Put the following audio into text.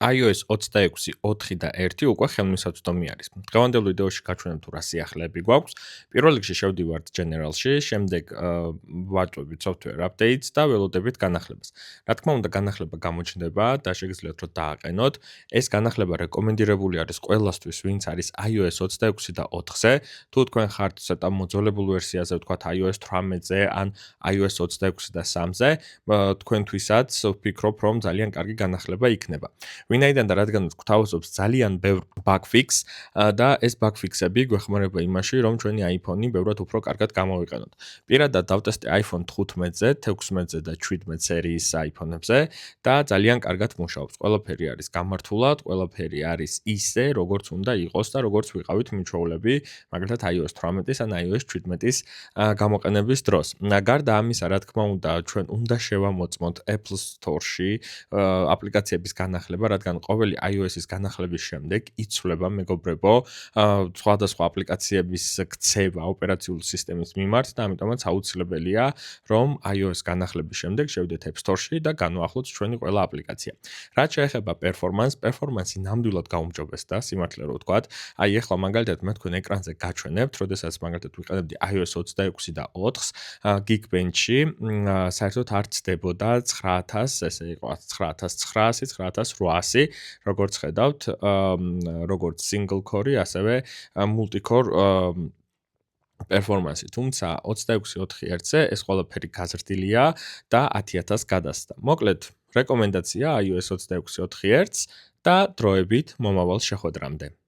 iOS 26.4 და 1 უკვე ხელმისაწვდომი არის. დღევანდელ ვიდეოში გაჩვენებ თუ რა სიახლეები გვაქვს. პირველ რიგში შევდივართ General-ში, შემდეგ ვაწვევით software updates და ველოდებით განახლებას. რა თქმა უნდა, განახლება გამოჩნდება და შეგიძლიათ რომ დააყენოთ. ეს განახლება რეკომენდირებული არის ყველასთვის, ვინც არის iOS 26 და 4-ზე. თუ თქვენ ხართ ცოტა მოძველებულ ვერსიაზე, ვთქვათ iOS 18-ზე ან iOS 26 და 3-ზე, თქვენთვისაც ვფიქრობ, რომ ძალიან კარგი განახლება იქნება. ვინაიდან და რადგან გვთავაზობს ძალიან ბევრ bug fix და ეს bug fix-ები გვეხმარება იმაში, რომ ჩვენი iPhone-ი ბევრად უფრო კარგად გამოვიყენოთ. პირადად დავტესტე iPhone 15-ზე, 16-ზე და 17 სერიის iPhone-ებზე და ძალიან კარგად მუშაობს. ყველაფერი არის გამართულად, ყველაფერი არის ისე, როგორც უნდა იყოს და როგორც ვიყავით მიჩვეულები, მაგალითად iOS 18-ის ან iOS 17-ის გამოყენების დროს. გარდა ამისა, რა თქმა უნდა, ჩვენ უნდა შევამოწმოთ Apple Store-ში აპლიკაციების განახლება, რადგან ყოველი iOS-ის განახლების შემდეგ იცვლება, მეგობრებო, სხვადასხვა აპლიკაციების ქცევა ოპერაციული სისტემის მიმართ და ამიტომაც აუცილებელია, რომ iOS განახლების შემდეგ შევიდეთ App Store-ში და განვაახლოთ ჩვენი ყველა აპლიკაცია. რაც შეეხება პერფორმანსი ნამდვილად გაუმჯობესდა, სიმართლე რომ ვთქვათ. აი ახლა მაგალითად მე თქვენ ეკრანზე გაჩვენებთ, როდესაც მაგალითად ვიყენებდი iOS 26 და 4-ს, Geekbench-ში საერთოდ არ ცდებოდა 9000, ესე იყო 9900, 9800, როგორც ხედავთ, როგორც single core, ასევე multi-core პერფორმანსი, თუმცა 26.4 Hz-ზე ეს ყველაფერი გაზრდილია და 10000 გადასცდა. მოკლედ, რეკომენდაცია iOS 26.4 Hz და დროებით მომავალ შეხვედრამდე.